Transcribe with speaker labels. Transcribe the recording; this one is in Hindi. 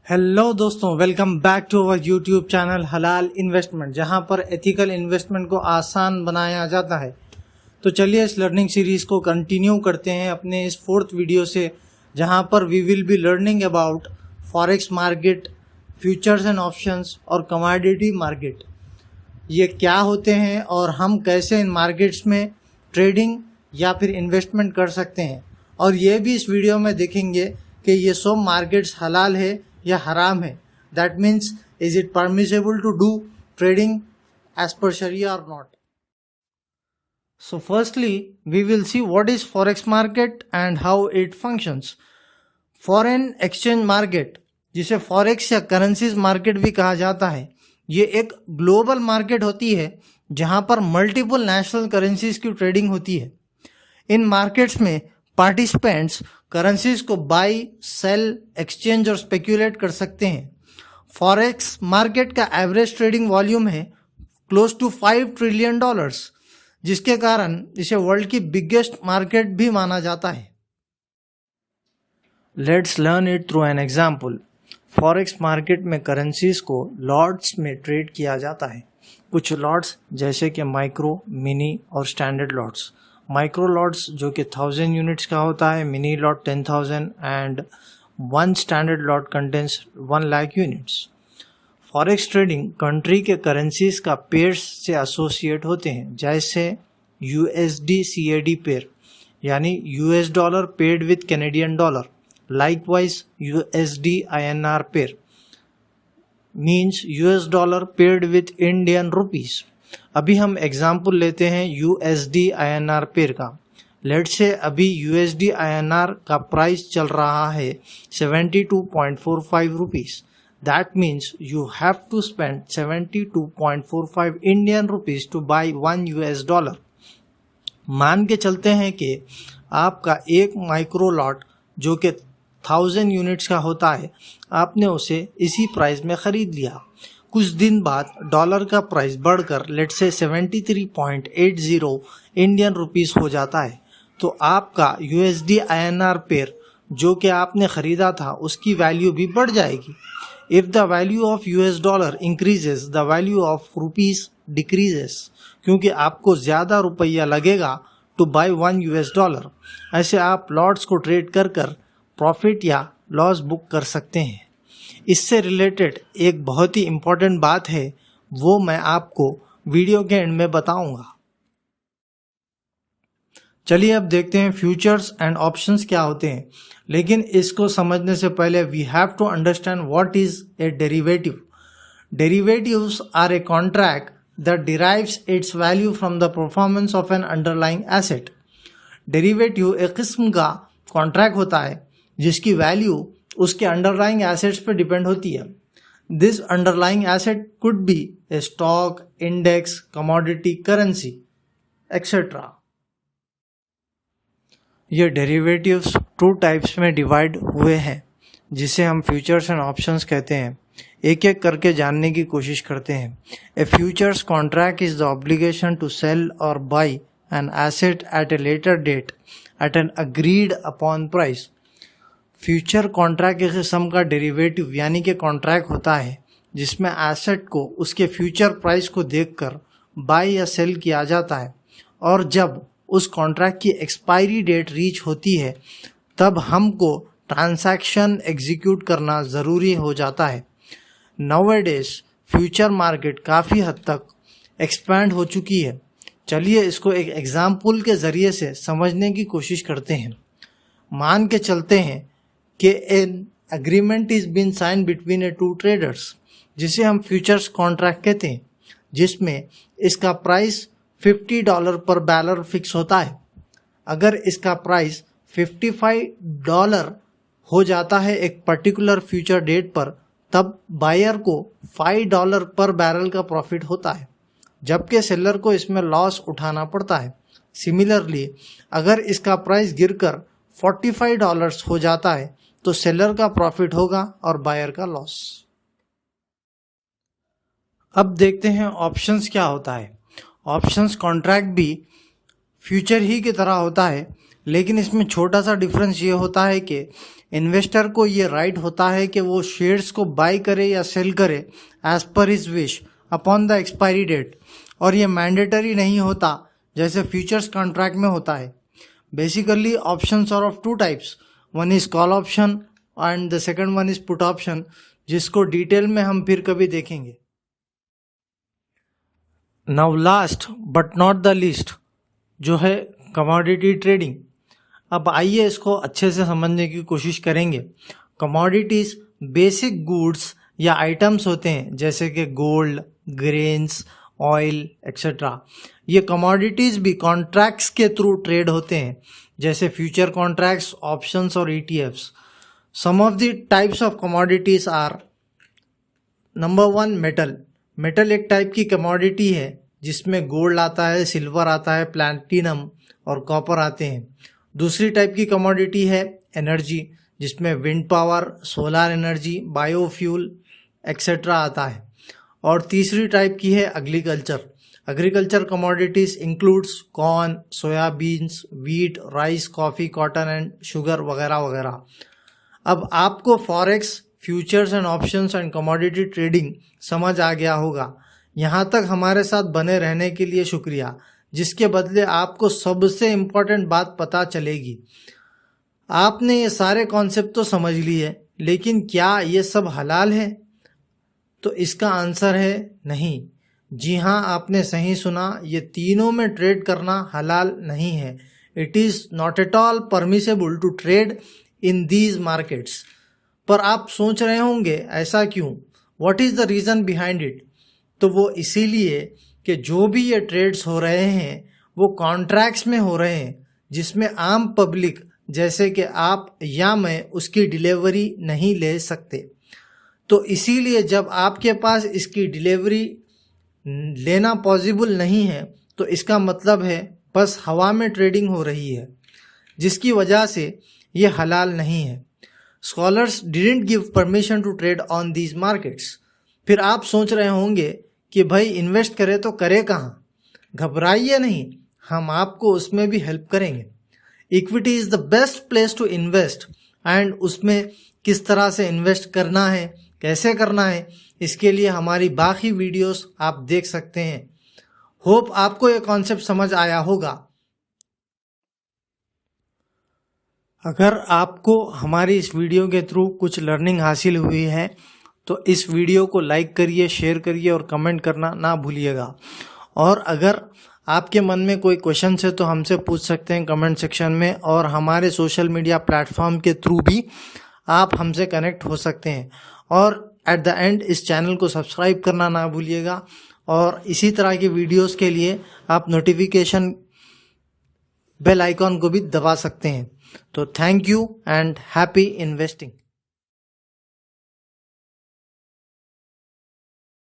Speaker 1: हेलो दोस्तों, welcome back to our YouTube channel हलाल इन्वेस्टमेंट, जहां पर एथिकल इन्वेस्टमेंट को आसान बनाया जाता है। तो चलिए इस लर्निंग सीरीज को कंटिन्यू करते हैं अपने इस फोर्थ वीडियो से, जहां पर we will be learning about forex market, futures and options और कमोडिटी मार्केट। ये क्या होते हैं और हम कैसे इन मार्केट्स में ट्रेडिंग या फिर इन्वेस्टमेंट कर सकते हैं। और ये भी इस वीडियो में देखेंगे कि ये सब मार्केट्स हलाल है या हराम है। That means is it permissible to do trading as per sharia or not. So firstly, we will see what is forex market and how it functions. Foreign exchange market, जिसे फॉरेक्स या करेंसीज मार्केट भी कहा जाता है, ये एक ग्लोबल मार्केट होती है जहां पर मल्टीपल नेशनल करेंसीज की ट्रेडिंग होती है। इन मार्केट्स में पार्टिसिपेंट्स करेंसीज को बाई, सेल, एक्सचेंज और स्पेक्यूलेट कर सकते हैं। फॉरेक्स मार्केट का एवरेज ट्रेडिंग वॉल्यूम है क्लोज टू $5 ट्रिलियन, जिसके कारण इसे वर्ल्ड की बिगेस्ट मार्केट भी माना जाता है। Let's learn it through an example. Forex market में करेंसीज को लॉट्स में ट्रेड किया जाता है। कुछ लॉट्स जैसे कि माइक्रो, मिनी और स्टैंडर्ड लॉट्स। माइक्रो लॉट्स जो कि 1000 यूनिट्स का होता है, mini lot 10,000 and one standard lot contains 1 lakh units. Forex trading country के करेंसीज का पेयर्स से एसोसिएट होते हैं, जैसे USD CAD पेयर यानी US dollar paid with Canadian dollar. Likewise USD INR pair means US dollar paid with Indian rupees. अभी हम एग्जाम्पल लेते हैं USD INR पेयर का। लेट्स से अभी USD INR का प्राइस चल रहा है 72.45 rupees. That means you have to spend 72.45 Indian rupees to buy 1 US dollar. मान के चलते हैं कि आपका एक माइक्रो लॉट जो कि 1000 यूनिट्स का होता है, आपने उसे इसी प्राइस में खरीद लिया। कुछ दिन बाद डॉलर का प्राइस बढ़कर लेट्स से 73.80 इंडियन रुपीस हो जाता है, तो आपका USD INR पेयर जो कि आपने खरीदा था उसकी वैल्यू भी बढ़ जाएगी। If the value of US dollar increases, the value of rupees decreases, क्योंकि आपको ज़्यादा रुपया लगेगा to buy 1 US dollar। ऐसे आप लॉट्स को ट्रेड कर प्रॉफिट या लॉस बुक कर सकते हैं। इससे रिलेटेड एक बहुत ही इम्पोर्टेंट बात है, वो मैं आपको वीडियो के एंड में बताऊंगा। चलिए अब देखते हैं फ्यूचर्स एंड ऑप्शंस क्या होते हैं। लेकिन इसको समझने से पहले we have to understand what is a derivative. Derivatives are a contract that derives its value from the performance of an underlying asset. Derivative एक किस्म का कॉन्ट्रैक्ट होता है जिसकी वैल्यू उसके अंडरलाइंग एसेट्स पर डिपेंड होती है। This underlying asset could be A stock, index, commodity, currency etcetera. ये डेरिवेटिव्स 2 टाइप्स में डिवाइड हुए हैं, जिसे हम फ्यूचर्स एंड ऑप्शंस कहते हैं। एक एक करके जानने की कोशिश करते हैं। A futures contract is the obligation to sell or buy an asset at a later date at an agreed upon price. Future contract एक किस्म का डेरिवेटिव यानी कि कॉन्ट्रैक्ट होता है जिसमें एसेट को उसके फ्यूचर प्राइस को देखकर बाई या सेल किया जाता है, और जब उस कॉन्ट्रैक्ट की एक्सपायरी डेट रीच होती है तब हमको ट्रांजैक्शन एग्जीक्यूट करना ज़रूरी हो जाता है। नाउअडेज फ्यूचर मार्केट काफ़ी हद तक एक्सपैंड हो चुकी है। चलिए इसको एक एग्जाम्पल के ज़रिए से समझने की कोशिश करते हैं। मान के चलते हैं कि an agreement is been sign between a 2 traders, जिसे हम फ्यूचर्स कॉन्ट्रैक्ट कहते हैं, जिसमें इसका प्राइस $50 पर बैरल फिक्स होता है। अगर इसका प्राइस $55 हो जाता है एक पर्टिकुलर फ्यूचर डेट पर, तब बायर को $5 पर बैरल का प्रॉफिट होता है, जबकि सेलर को इसमें लॉस उठाना पड़ता है। सिमिलरली अगर इसका प्राइस गिरकर $45 हो जाता है तो सेलर का प्रॉफिट होगा और बायर का लॉस। अब देखते हैं ऑप्शंस क्या होता है। ऑप्शंस कॉन्ट्रैक्ट भी फ्यूचर ही की तरह होता है, लेकिन इसमें छोटा सा डिफरेंस ये होता है कि इन्वेस्टर को ये राइट होता है कि वो शेयर्स को बाय करे या सेल करे as per his wish upon the expiry date, और ये मैंडेटरी नहीं होता जैसे फ्यूचर्स कॉन्ट्रैक्ट में होता है। Basically options are of two types, one is call option and the second one is put option, जिसको डिटेल में हम फिर कभी देखेंगे। Now last but not the least जो है कमोडिटी ट्रेडिंग। अब आइए इसको अच्छे से समझने की कोशिश करेंगे। कमोडिटीज बेसिक गुड्स या आइटम्स होते हैं जैसे कि गोल्ड, ग्रेन्स, ऑयल एक्सेट्रा। ये कमोडिटीज भी कॉन्ट्रैक्ट्स के थ्रू ट्रेड होते हैं जैसे फ्यूचर कॉन्ट्रैक्ट्स, ऑप्शंस और ETFs। Some of the types of commodities are, number 1 metal. Metal एक टाइप की कमोडिटी है जिसमें गोल्ड आता है, सिल्वर आता है, प्लैटिनम और कॉपर आते हैं। दूसरी टाइप की कमोडिटी है एनर्जी, जिसमें wind power, solar energy, biofuel etcetera आता है। और तीसरी टाइप की है agriculture. Agriculture commodities includes corn, soya beans, wheat, rice, coffee, cotton and sugar वगैरह वगैरह। अब आपको forex, futures and options and commodity trading समझ आ गया होगा। यहाँ तक हमारे साथ बने रहने के लिए शुक्रिया, जिसके बदले आपको सबसे इम्पोर्टेंट बात पता चलेगी। आपने ये सारे कॉन्सेप्ट तो समझ लिए, लेकिन क्या ये सब हलाल है? तो इसका आंसर है नहीं। जी हाँ, आपने सही सुना, ये तीनों में ट्रेड करना हलाल नहीं है। It is not at all permissible to trade in these markets. पर आप सोच रहे होंगे ऐसा क्यों, what is the reason behind it? तो वो इसीलिए कि जो भी ये ट्रेड्स हो रहे हैं वो कॉन्ट्रैक्ट्स में हो रहे हैं जिसमें आम पब्लिक जैसे कि आप या मैं उसकी डिलीवरी नहीं ले सकते। तो इसीलिए जब आपके पास इसकी डिलीवरी लेना पॉसिबल नहीं है तो इसका मतलब है बस हवा में ट्रेडिंग हो रही है, जिसकी वजह से ये हलाल नहीं है। Scholars didn't give permission to trade on these markets. फिर आप सोच रहे होंगे कि भाई इन्वेस्ट करे तो करे कहाँ? घबराइए नहीं, हम आपको उसमें भी हेल्प करेंगे। Equity is the best place to invest, and उसमें किस तरह से इन्वेस्ट करना है, कैसे करना है, इसके लिए हमारी बाकी वीडियोस आप देख सकते हैं। होप आपको ये कॉन्सेप्ट समझ आया होगा। अगर आपको हमारी इस वीडियो के थ्रू कुछ लर्निंग हासिल हुई है तो इस वीडियो को लाइक करिए, शेयर करिए और कमेंट करना ना भूलिएगा। और अगर आपके मन में कोई क्वेश्चन है तो हमसे पूछ सकते हैं कमेंट सेक्शन में, और हमारे सोशल मीडिया प्लेटफॉर्म के थ्रू भी आप हमसे कनेक्ट हो सकते हैं। और एट द एंड इस चैनल को सब्सक्राइब करना ना भूलिएगा, और इसी तरह की वीडियोस के लिए आप नोटिफिकेशन बेल आइकॉन को भी दबा सकते हैं। तो thank you and happy investing.